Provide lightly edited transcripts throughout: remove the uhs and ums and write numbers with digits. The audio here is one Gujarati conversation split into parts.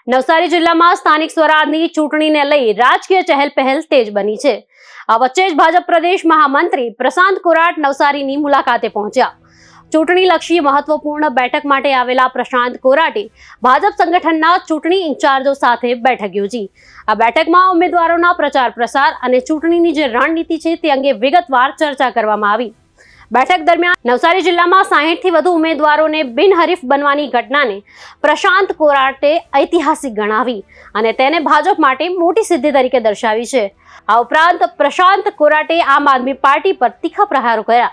નવસારી જિલ્લામાં સ્થાનિક સ્વરાજની ચૂંટણીને લઈ રાજકીય ચહેલપહેલ તેજ બની છે। આ વચ્ચે જ ભાજપ પ્રદેશ મહામંત્રી પ્રશાંત કોરાટ નવસારીની મુલાકાતે પહોંચ્યા। ચૂંટણીલક્ષી મહત્વપૂર્ણ બેઠક માટે આવેલા પ્રશાંત કોરાટે ભાજપ સંગઠનના ચૂંટણી ઇન્ચાર્જો સાથે બેઠક યોજી। આ બેઠકમાં ઉમેદવારોના પ્રચાર પ્રસાર અને ચૂંટણીની જે રણનીતિ છે તે અંગે વિગતવાર ચર્ચા કરવામાં આવી। બેઠક દરમિયાન નવસારી જિલ્લામાં 60 થી વધુ ઉમેદવારોને બિનહરીફ બનવાની ઘટનાને પ્રશાંત કોરાટે ઐતિહાસિક ગણાવી અને તેને ભાજપ માટે મોટી સિદ્ધિ તરીકે દર્શાવી છે। આ ઉપરાંત પ્રશાંત કોરાટે આમ આદમી પાર્ટી પર તીખા પ્રહારો કર્યા।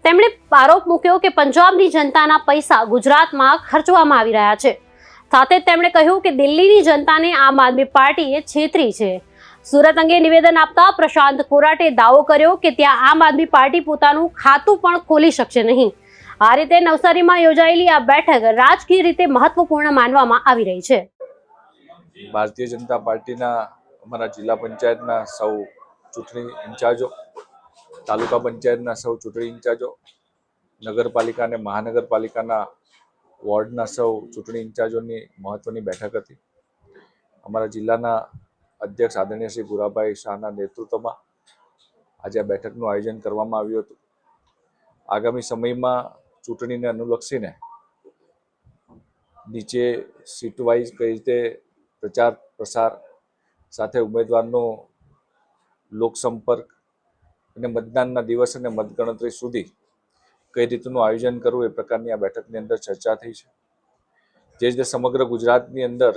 તેમણે આરોપ મૂક્યો કે પંજાબની જનતાના પૈસા ગુજરાતમાં ખર્ચવામાં આવી રહ્યા છે। સાથે જ તેમણે કહ્યું કે દિલ્હીની જનતાને આમ આદમી પાર્ટીએ છેતરી છે। સુરત અંગે નિવેદન આપતા પ્રશાંત કોરાટે દાવો કર્યો કે ત્યાં આમ આદમી પાર્ટી પોતાનું ખાતું પણ ખોલી શકશે નહીં। આ રીતે નવસારીમાં યોજાયેલી આ બેઠક રાજકીય રીતે મહત્વપૂર્ણ માનવામાં આવી રહી છે। ભારતીય જનતા પાર્ટીના અમારા જિલ્લા પંચાયતના સૌ ચૂંટણી ઇન્ચાર્જો, તાલુકા પંચાયતના સૌ ચૂંટણી ઇન્ચાર્જો, નગરપાલિકા અને મહાનગરપાલિકાના વોર્ડના સૌ ચૂંટણી ઇન્ચાર્જોની મહત્વની બેઠક હતી। અમારા જિલ્લાના અધ્યક્ષ આદરણીય શ્રી ગુરાભાઈ શાહના નેતૃત્વમાં આજે આ બેઠકનું આયોજન કરવામાં આવ્યું હતું। આગામી સમયમાં ચૂંટણીને અનુલક્ષીને નીચે સીટ વાઇઝ કઈ રીતે પ્રચાર પ્રસાર સાથે ઉમેદવારનો લોકસંપર્ક અને મતદાનના દિવસ અને મતગણતરી સુધી કઈ રીતનું આયોજન કરવું એ પ્રકારની આ બેઠકની અંદર ચર્ચા થઈ છે। જે રીતે સમગ્ર ગુજરાતની અંદર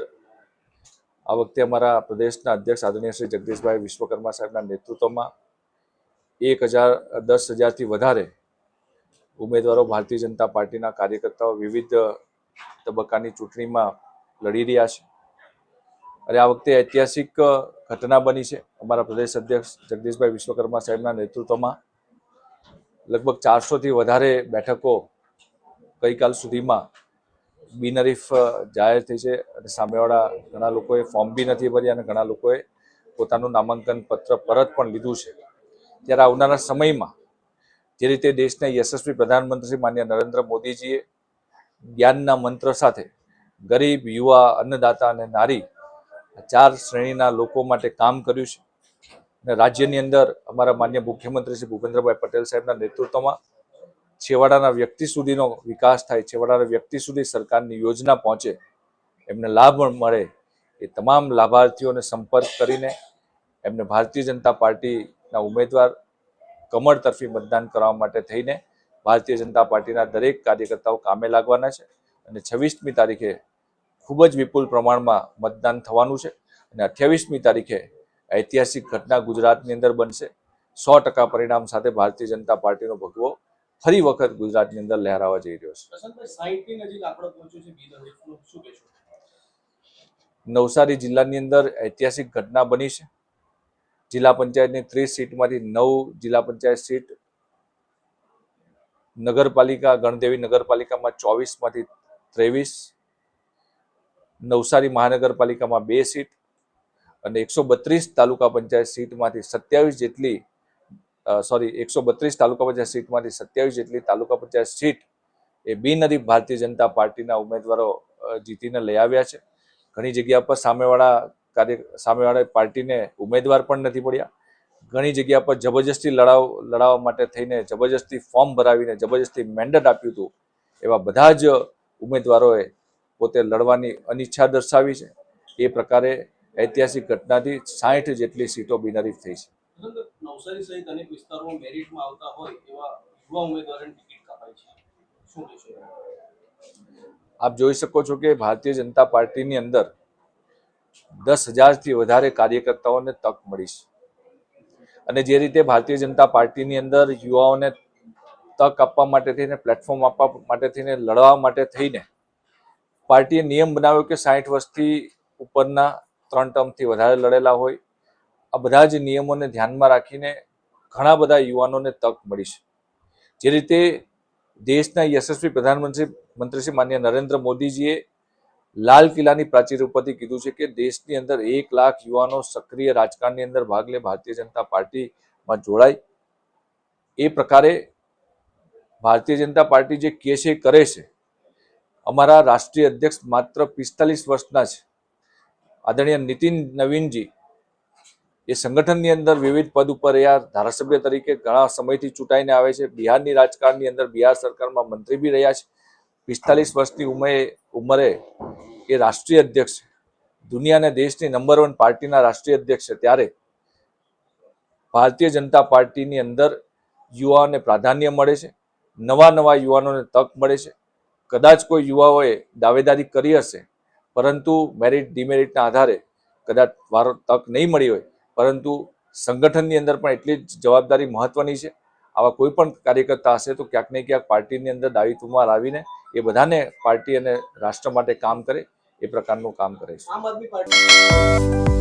આ વખતે અમારા પ્રદેશના અધ્યક્ષ આદરણીય શ્રી જગદીશભાઈ વિશ્વકર્મા સાહેબના નેતૃત્વમાં 10,000થી વધારે ઉમેદવારો ભારતીય જનતા પાર્ટીના કાર્યકર્તાઓ વિવિધ તબક્કાની ચૂંટણીમાં લડી રહ્યા છે। અને આ વખતે ઐતિહાસિક ઘટના બની છે। અમારા પ્રદેશ અધ્યક્ષ જગદીશભાઈ વિશ્વકર્મા સાહેબના નેતૃત્વમાં લગભગ 400થી વધારે બેઠકો ગઈકાલ સુધીમાં બિનહરીફ જાહેર થઈ છે અને સામેવાળા ઘણા લોકોએ ફોર્મ બી નથી ભર્યા અને ઘણા લોકોએ પોતાનું નામાંકન પત્ર પરત પણ લીધું છે। ત્યારે આવનારા સમયમાં જે રીતે દેશના યશસ્વી પ્રધાનમંત્રી માનનીય નરેન્દ્ર મોદીજીએ જ્ઞાનના મંત્ર સાથે ગરીબ, યુવા, અન્નદાતા અને નારી 4 શ્રેણીના લોકો માટે કામ કર્યું છે અને રાજ્યની અંદર અમારા માનનીય મુખ્યમંત્રી શ્રી ભૂપેન્દ્રભાઈ પટેલ સાહેબના નેતૃત્વમાં છેવાડાના વ્યક્તિ સુધીનો વિકાસ થાય, છેવાડાના વ્યક્તિ સુધી સરકારની યોજના પહોંચે, એમને લાભ મળે, એ તમામ લાભાર્થીઓને સંપર્ક કરીને એમને ભારતીય જનતા પાર્ટીના ઉમેદવાર કમળ તરફી મતદાન કરવા માટે થઈને ભારતીય જનતા પાર્ટીના દરેક કાર્યકર્તાઓ કામે લાગવાના છે અને 26મી તારીખે ખૂબ જ વિપુલ પ્રમાણમાં મતદાન થવાનું છે અને 28મી તારીખે ઐતિહાસિક ઘટના ગુજરાતની અંદર બનશે। 100% પરિણામ સાથે ભારતીય જનતા પાર્ટીનો ભગવો ફરી વખત ગુજરાતની અંદર લહેરાવા જઈ રહ્યો છે। નવસારી જિલ્લાની અંદર ઐતિહાસિક ઘટના બની છે। જિલ્લા પંચાયતની 30 સીટમાંથી 9 જિલ્લા પંચાયત સીટ, નગરપાલિકા ગણદેવી નગરપાલિકામાં 24માંથી 23, નવસારી મહાનગરપાલિકામાં 2 સીટ અને 132 તાલુકા પંચાયત સીટમાંથી 27 જેટલી 132 તાલુકા પંચાયત સીટમાંથી 27 જેટલી તાલુકા પંચાયત સીટ એ બિનહરીફ ભારતીય જનતા પાર્ટીના ઉમેદવારો જીતીને લઈ આવ્યા છે। ઘણી જગ્યા પર સામેવાળા પાર્ટીને ઉમેદવાર પણ નથી પડ્યા। ઘણી જગ્યા પર જબરજસ્તી લડાવવા માટે થઈને જબરજસ્તી ફોર્મ ભરાવીને જબરજસ્તી મેન્ડેટ આપ્યું હતું એવા બધા જ ઉમેદવારોએ પોતે લડવાની અનિચ્છા દર્શાવી છે। એ પ્રકારે ઐતિહાસિક ઘટનાથી 60 જેટલી સીટો બિનહરીફ થઈ છે। નવસારી સહિત અનેક વિસ્તારોમાં મેરિટમાં આવતા હોય એવા યુવા ઉમેદવારોને ટિકિટ કપાઈ છે, શું કહેશો? આપ જોઈ શકો છો કે ભારતીય જનતા પાર્ટીની અંદર 10,000થી વધારે કાર્યકર્તાઓને તક મળી છે અને જે રીતે ભારતીય જનતા પાર્ટીની અંદર યુવાઓને તક આપવા માટે થઈને, પ્લેટફોર્મ આપવા માટે થઈને, લડવા માટે થઈને પાર્ટીએ નિયમ બનાવ્યો કે 60 વર્ષથી ઉપરના 3 ટર્મથી વધારે લડેલા હોય, આ બધા જ નિયમોને ધ્યાનમાં રાખીને ઘણા બધા યુવાનોને તક મળી છે। જે રીતે દેશના યશસ્વી પ્રધાનમંત્રી શ્રી માનનીય નરેન્દ્ર મોદીજીએ લાલ કિલ્લાની પ્રાચીર ઉપરથી કીધું છે કે દેશની અંદર 1 લાખ યુવાનો સક્રિય રાજકારણની અંદર ભાગ લે, ભારતીય જનતા પાર્ટીમાં જોડાય। એ પ્રકારે ભારતીય જનતા પાર્ટી જે કહે છે કરે છે। અમારા રાષ્ટ્રીય અધ્યક્ષ માત્ર 45 વર્ષના છે આદરણીય નીતિન નવીનજી એ સંગઠનની અંદર વિવિધ પદ ઉપર રહ્યા, ધારાસભ્ય તરીકે ઘણા સમયથી ચૂંટાઈને આવે છે, બિહારની રાજકારણની અંદર બિહાર સરકારમાં મંત્રી બી રહ્યા છે, 45 વર્ષની ઉંમરે એ રાષ્ટ્રીય અધ્યક્ષ છે, દુનિયાને દેશની નંબર 1 પાર્ટીના રાષ્ટ્રીય અધ્યક્ષ છે. ત્યારે ભારતીય જનતા પાર્ટીની અંદર યુવાઓને પ્રાધાન્ય મળે છે, નવા યુવાનોને તક મળે છે. કદાચ કોઈ યુવાઓએ દાવેદારી કરી હશે, પરંતુ મેરિટ ડિમેરિટના આધારે કદાચ તક નહીં મળી હોય, પરંતુ સંગઠનની અંદર પણ એટલી જ જવાબદારી મહત્વની છે. આવા કોઈ પણ કાર્યકર્તા હશે તો ક્યાંક ને ક્યાંક પાર્ટીની અંદર દાયિત્વમાં લાવીને એ બધાને પાર્ટી અને રાષ્ટ્ર માટે કામ કરે એ પ્રકારનું કામ કરે છે. આમ આદમી પાર્ટી